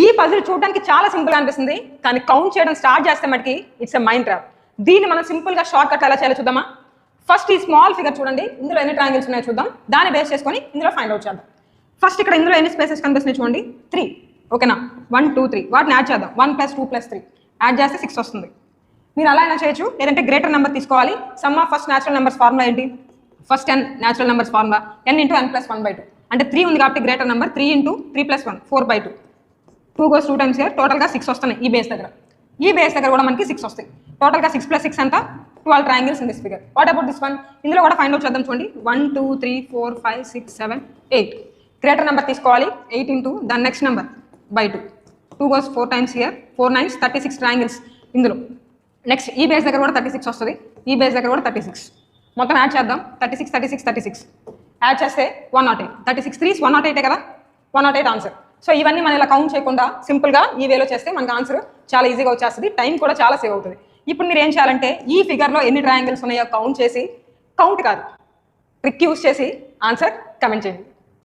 ఈ పజిల్ చూడడానికి చాలా సింపుల్ గా అనిపిస్తుంది, కానీ కౌంట్ చేయడం స్టార్ట్ చేస్తే మటుకి ఇట్స్ ఎ మైండ్ ట్రాప్. దీన్ని మనం సింపుల్ గా షార్ట్ కట్ ఎలా చేయాలో చూద్దామా. ఫస్ట్ ఈ స్మాల్ ఫిగర్ చూడండి, ఇందులో ఎన్ని ట్రయాంగిల్స్ ఉన్నాయో చూద్దాం, దాన్ని బేస్ చేసుకొని ఇందులో ఫైండ్ అవుట్ చేద్దాం. ఫస్ట్ ఇక్కడ ఇందులో ఎన్ని స్పేసెస్ కనిపిస్తున్నాయి చూడండి, 3. ఓకేనా, 1 2 3 వాటిని యాడ్ చేద్దాం. 1 + 2 + 3 యాడ్ చేస్తే 6 వస్తుంది. మీరు అలా అయినా చేయొచ్చు, లేదంటే గ్రేటర్ నెంబర్ తీసుకోవాలి. Sum of first natural numbers formula ఏంటి, first n natural numbers formula n × n + 1/2. అంటే 3 ఉంది కాబట్టి greater number 3 × 3 + 1 4/2. 2 goes 2 times here, టోటల్గా 6 వస్తున్నాయి ఈ బేస్ దగ్గర. ఈ బేస్ దగ్గర కూడా మనకి 6 వస్తాయి. టోటల్గా 6 + 6 అంతా 12 triangles in this figure. What about this one, ఇందులో కూడా ఫైండ్ అవుట్ చేద్దాం చూడండి. 1 2 3 4 5 6 7 8. గ్రేటర్ నెంబర్ తీసుకోవాలి, 8 × the next number /2. 2 goes 4 times here, 4 9s 36 triangles ఇందులో. నెక్స్ట్ ఈ బేస్ దగ్గర కూడా 36 వస్తుంది, ఈ బేస్ దగ్గర కూడా 36. మొత్తం యాడ్ చేద్దాం. 36 36 36 యాడ్ చేస్తే 108. 36 3s 108 కదా, 108 ఆన్సర్. సో ఇవన్నీ మనం ఇలా కౌంట్ చేయకుండా సింపుల్గా ఈ వేలో చేస్తే మనకు ఆన్సర్ చాలా ఈజీగా వచ్చేస్తుంది, టైం కూడా చాలా సేవ్ అవుతుంది. ఇప్పుడు మీరు ఏం చేయాలంటే ఈ ఫిగర్లో ఎన్ని ట్రయాంగిల్స్ ఉన్నాయో కౌంట్ చేసి, కౌంట్ కాదు ట్రిక్ యూస్ చేసి ఆన్సర్ కమెంట్ చేయండి.